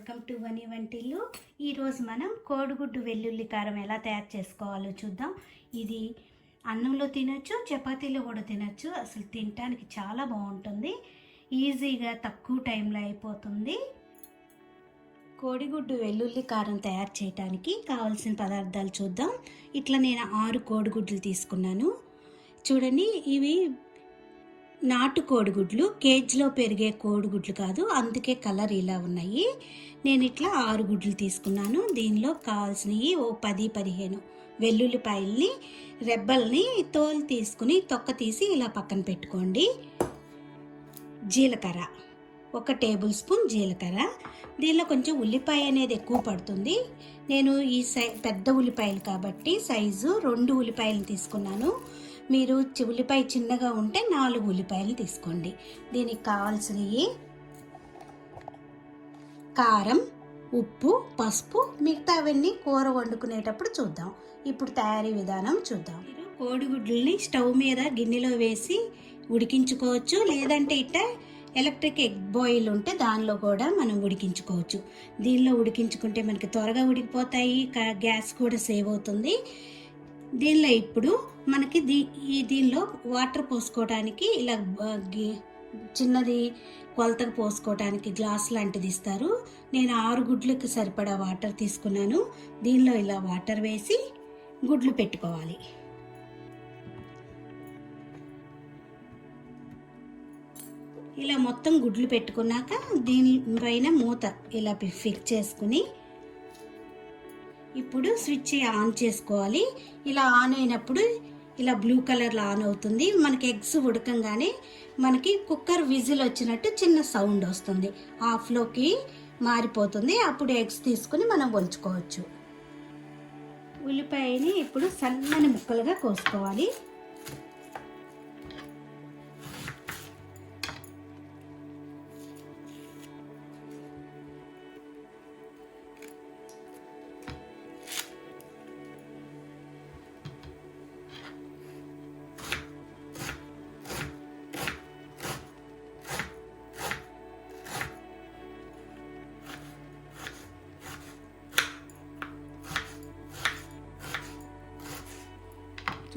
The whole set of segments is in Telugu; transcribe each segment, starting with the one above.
వెల్కమ్ టు వని వంటిల్లు. ఈరోజు మనం కోడిగుడ్డు వెల్లుల్లి కారం ఎలా తయారు చేసుకోవాలో చూద్దాం. ఇది అన్నంలో తినొచ్చు, చపాతీలో కూడా తినొచ్చు. అసలు తినడానికి చాలా బాగుంటుంది, ఈజీగా తక్కువ టైంలో అయిపోతుంది. కోడిగుడ్డు వెల్లుల్లి కారం తయారు చేయడానికి కావాల్సిన పదార్థాలు చూద్దాం. ఇట్లా నేను 6 కోడిగుడ్లు తీసుకున్నాను. చూడండి, ఇవి నాటు కోడిగుడ్లు, కేజీలో పెరిగే కోడిగుడ్లు కాదు, అందుకే కలర్ ఇలా ఉన్నాయి. నేను ఇట్లా 6 గుడ్లు తీసుకున్నాను. దీనిలో కావాల్సినవి ఓ 10-15 వెల్లుల్లిపాయల్ని, రెబ్బల్ని తోలు తీసుకుని తొక్క తీసి ఇలా పక్కన పెట్టుకోండి. జీలకర్ర 1 టేబుల్ స్పూన్ జీలకర్ర. దీనిలో కొంచెం ఉల్లిపాయ అనేది ఎక్కువ పడుతుంది. నేను ఈ పెద్ద ఉల్లిపాయలు కాబట్టి సైజు 2 ఉల్లిపాయలు తీసుకున్నాను. మీరు ఉల్లిపాయ చిన్నగా ఉంటే 4 ఉల్లిపాయలు తీసుకోండి. దీనికి కావాల్సినవి కారం, ఉప్పు, పసుపు. మిగతావన్నీ కూర వండుకునేటప్పుడు చూద్దాం. ఇప్పుడు తయారీ విధానం చూద్దాం. మీరు కోడిగుడ్లని స్టవ్ మీద గిన్నెలో వేసి ఉడికించుకోవచ్చు, లేదంటే ఇట్ట ఎలక్ట్రిక్ ఎగ్ బాయిల్ ఉంటే దానిలో కూడా మనం ఉడికించుకోవచ్చు. దీనిలో ఉడికించుకుంటే మనకి త్వరగా ఉడికిపోతాయి, గ్యాస్ కూడా సేవ్ అవుతుంది. దీనిలో ఇప్పుడు మనకి దీనిలో వాటర్ పోసుకోవడానికి ఇలా చిన్నది కొలతకు పోసుకోవడానికి గ్లాస్ లాంటిది ఇస్తారు. నేను 6 గుడ్లకు సరిపడా వాటర్ తీసుకున్నాను. దీనిలో ఇలా వాటర్ వేసి గుడ్లు పెట్టుకోవాలి. ఇలా మొత్తం గుడ్లు పెట్టుకున్నాక దీనిపైన మూత ఇలా ఫిక్స్ చేసుకుని ఇప్పుడు స్విచ్ ఆన్ చేసుకోవాలి. ఇలా ఆన్ అయినప్పుడు ఇలా బ్లూ కలర్లో ఆన్ అవుతుంది. మనకి ఎగ్స్ ఉడకంగానే మనకి కుక్కర్ విజిల్ వచ్చినట్టు చిన్న సౌండ్ వస్తుంది, ఆఫ్లోకి మారిపోతుంది. అప్పుడు ఎగ్స్ తీసుకుని మనం వంచుకోవచ్చు. ఉల్లిపాయని ఇప్పుడు సన్నని ముక్కలుగా కోసుకోవాలి.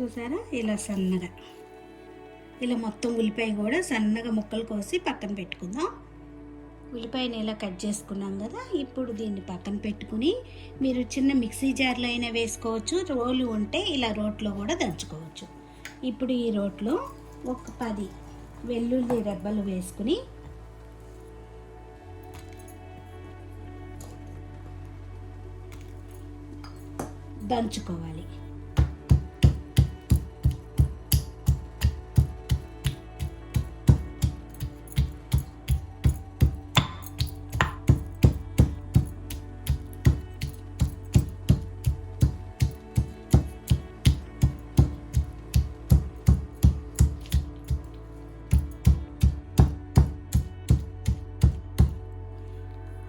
చూసారా, ఇలా సన్నగా ఇలా మొత్తం ఉల్లిపాయ కూడా సన్నగా ముక్కలు కోసి పక్కన పెట్టుకుందాం. ఉల్లిపాయని ఇలా కట్ చేసుకున్నాం కదా, ఇప్పుడు దీన్ని పక్కన పెట్టుకుని మీరు చిన్న మిక్సీ జార్లో అయినా వేసుకోవచ్చు, రోలు ఉంటే ఇలా రోట్లో కూడా దంచుకోవచ్చు. ఇప్పుడు ఈ రోట్లో ఒక 10 వెల్లుల్లి రెబ్బలు వేసుకుని దంచుకోవాలి.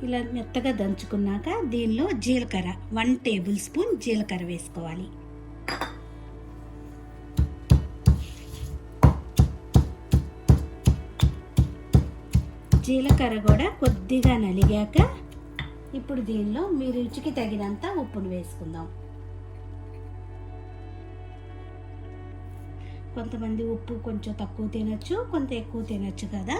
ఇలా మెత్తగా దంచుకున్నాక దీనిలో జీలకర్ర 1 టేబుల్ స్పూన్ జీలకర్ర వేసుకోవాలి. జీలకర్ర కూడా కొద్దిగా నలిగాక ఇప్పుడు దీనిలో మీ రుచికి తగినంత ఉప్పును వేసుకుందాం. కొంతమంది ఉప్పు కొంచెం తక్కువ తినొచ్చు, కొంత ఎక్కువ తినొచ్చు కదా.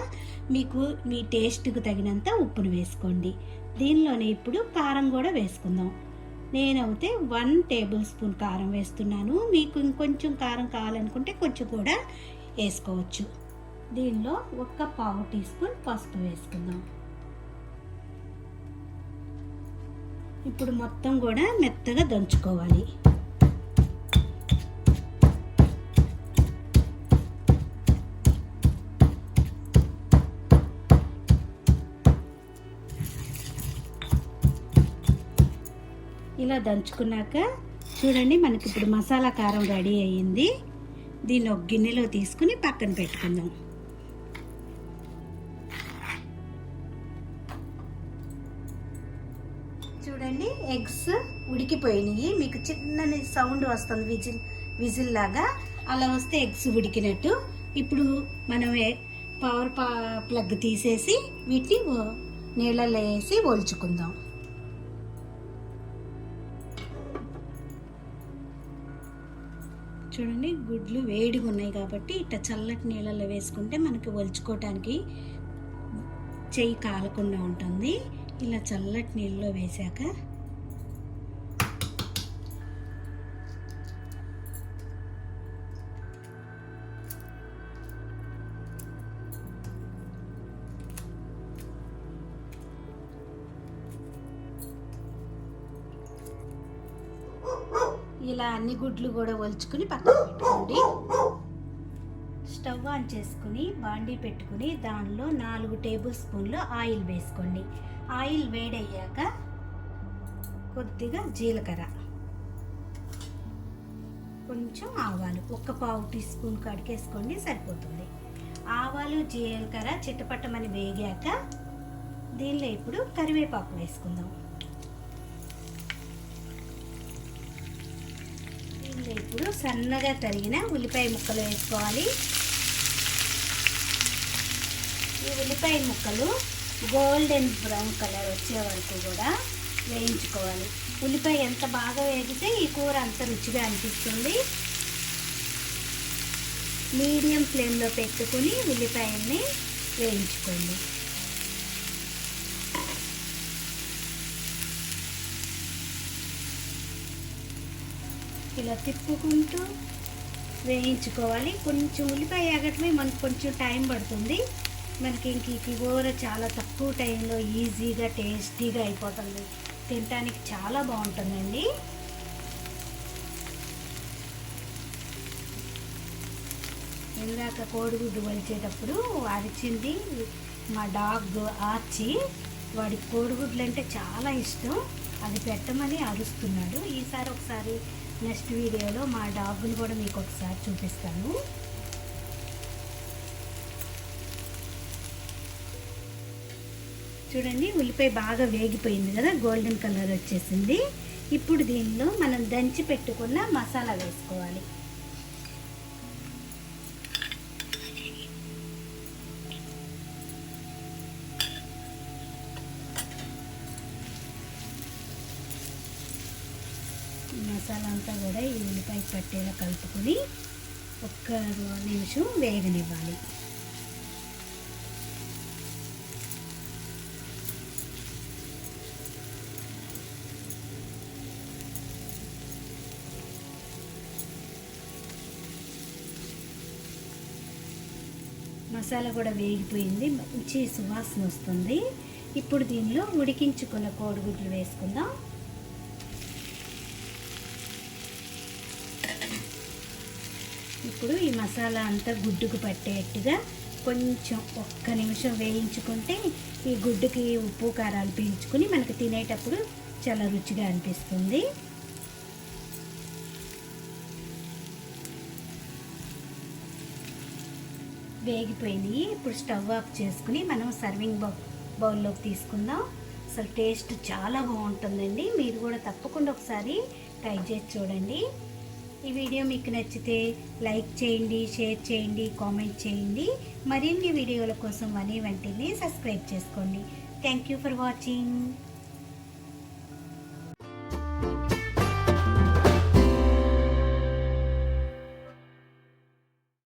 మీకు మీ టేస్ట్కి తగినంత ఉప్పును వేసుకోండి. దీనిలోనే ఇప్పుడు కారం కూడా వేసుకుందాం. నేనైతే 1 టేబుల్ స్పూన్ కారం వేస్తున్నాను. మీకు ఇంకొంచెం కారం కావాలనుకుంటే కొంచెం కూడా వేసుకోవచ్చు. దీనిలో 1/4 టీ స్పూన్ పసుపు వేసుకుందాం. ఇప్పుడు మొత్తం కూడా మెత్తగా దంచుకోవాలి. ఇలా దంచుకున్నాక చూడండి, మనకి ఇప్పుడు మసాలా కారం రెడీ అయ్యింది. దీన్ని ఒక గిన్నెలో తీసుకుని పక్కన పెట్టుకుందాం. చూడండి, ఎగ్స్ ఉడికిపోయినాయి. మీకు చిన్న సౌండ్ వస్తుంది, విజిల్ లాగా. అలా వస్తే ఎగ్స్ ఉడికినట్టు. ఇప్పుడు మనం పవర్ ప్లగ్ తీసేసి వీటిని నీళ్ళలో వేసి ఒలుచుకుందాం. చూడండి, గుడ్లు వేడిగా ఉన్నాయి కాబట్టి ఇట్లా చల్లటి నీళ్ళలో వేసుకుంటే మనకి ఒలుచుకోవటానికి చెయ్యి కాలకుండా ఉంటుంది. ఇలా చల్లటి నీళ్ళలో వేసాక ఇలా అన్ని గుడ్లు కూడా ఒలుచుకుని పక్కన పెట్టుకోండి. స్టవ్ ఆన్ చేసుకుని బాండీ పెట్టుకుని దానిలో 4 టేబుల్ స్పూన్లు ఆయిల్ వేసుకోండి. ఆయిల్ వేడయ్యాక కొద్దిగా జీలకర్ర, కొంచెం ఆవాలు, 1/4 టీ స్పూన్ కడిగేసుకోండి సరిపోతుంది. ఆవాలు జీలకర్ర చిట్టపట్టమని వేగాక దీనిలో ఇప్పుడు కరివేపాకు వేసుకుందాం. దీనిలో ఇప్పుడు సన్నగా తరిగిన ఉల్లిపాయ ముక్కలు వేసుకోవాలి. ఈ ఉల్లిపాయ ముక్కలు గోల్డెన్ బ్రౌన్ కలర్ వచ్చే వరకు కూడా వేయించుకోవాలి. ఉల్లిపాయ ఎంత బాగా వేగితే ఈ కూర అంత రుచిగా అనిపిస్తుంది. మీడియం ఫ్లేమ్లో పెట్టుకుని ఉల్లిపాయల్ని వేయించుకోండి. ఇలా తిప్పుకుంటూ వేయించుకోవాలి. కొంచెం ఉల్లిపాయ వేగటమే మనకు కొంచెం టైం పడుతుంది. మనకి ఇంక ఈ కూర చాలా తక్కువ టైంలో ఈజీగా టేస్టీగా అయిపోతుంది. తినడానికి చాలా బాగుంటుందండి. ఇందాక కోడిగుడ్డు వలిచేటప్పుడు అరిచింది మా డాగ్ ఆర్చి. వాడికి కోడిగుడ్లు అంటే చాలా ఇష్టం. అది పెట్టమని అరుస్తున్నాడు. ఈసారి ఒకసారి నెక్స్ట్ వీడియోలో మా డాగ్ని కూడా మీకు ఒకసారి చూపిస్తాను. చూడండి, ఉల్లిపాయ బాగా వేగిపోయింది కదా, గోల్డెన్ కలర్ వచ్చేసింది. ఇప్పుడు దీనిలో మనం దంచి పెట్టుకున్న మసాలా వేసుకోవాలి. మసాలా అంతా కూడా ఈ ఉల్లిపాయ పట్టేలా కలుపుకొని 1 నిమిషం వేగనివ్వాలి. మసాలా కూడా వేగిపోయింది, మంచి సువాసన వస్తుంది. ఇప్పుడు దీనిలో ఉడికించుకున్న కోడిగుడ్లు వేసుకుందాం. ఇప్పుడు ఈ మసాలా అంతా గుడ్డుకు పట్టేట్టుగా కొంచెం 1 నిమిషం వేయించుకుంటే ఈ గుడ్డుకి ఉప్పు కారాలు పీల్చుకుని మనకి తినేటప్పుడు చాలా రుచిగా అనిపిస్తుంది. వేగిపోయినాయి. ఇప్పుడు స్టవ్ ఆఫ్ చేసుకుని మనం సర్వింగ్ బౌల్లోకి తీసుకుందాం. అసలు టేస్ట్ చాలా బాగుంటుందండి. మీరు కూడా తప్పకుండా ఒకసారి ట్రై చేసి చూడండి. ఈ వీడియో మీకు నచ్చితే లైక్ చేయండి, షేర్ చేయండి, కామెంట్ చేయండి. మరిన్ని వీడియోల కోసం మనీ వంటిని సబ్స్క్రైబ్ చేసుకోండి. Thank you for watching.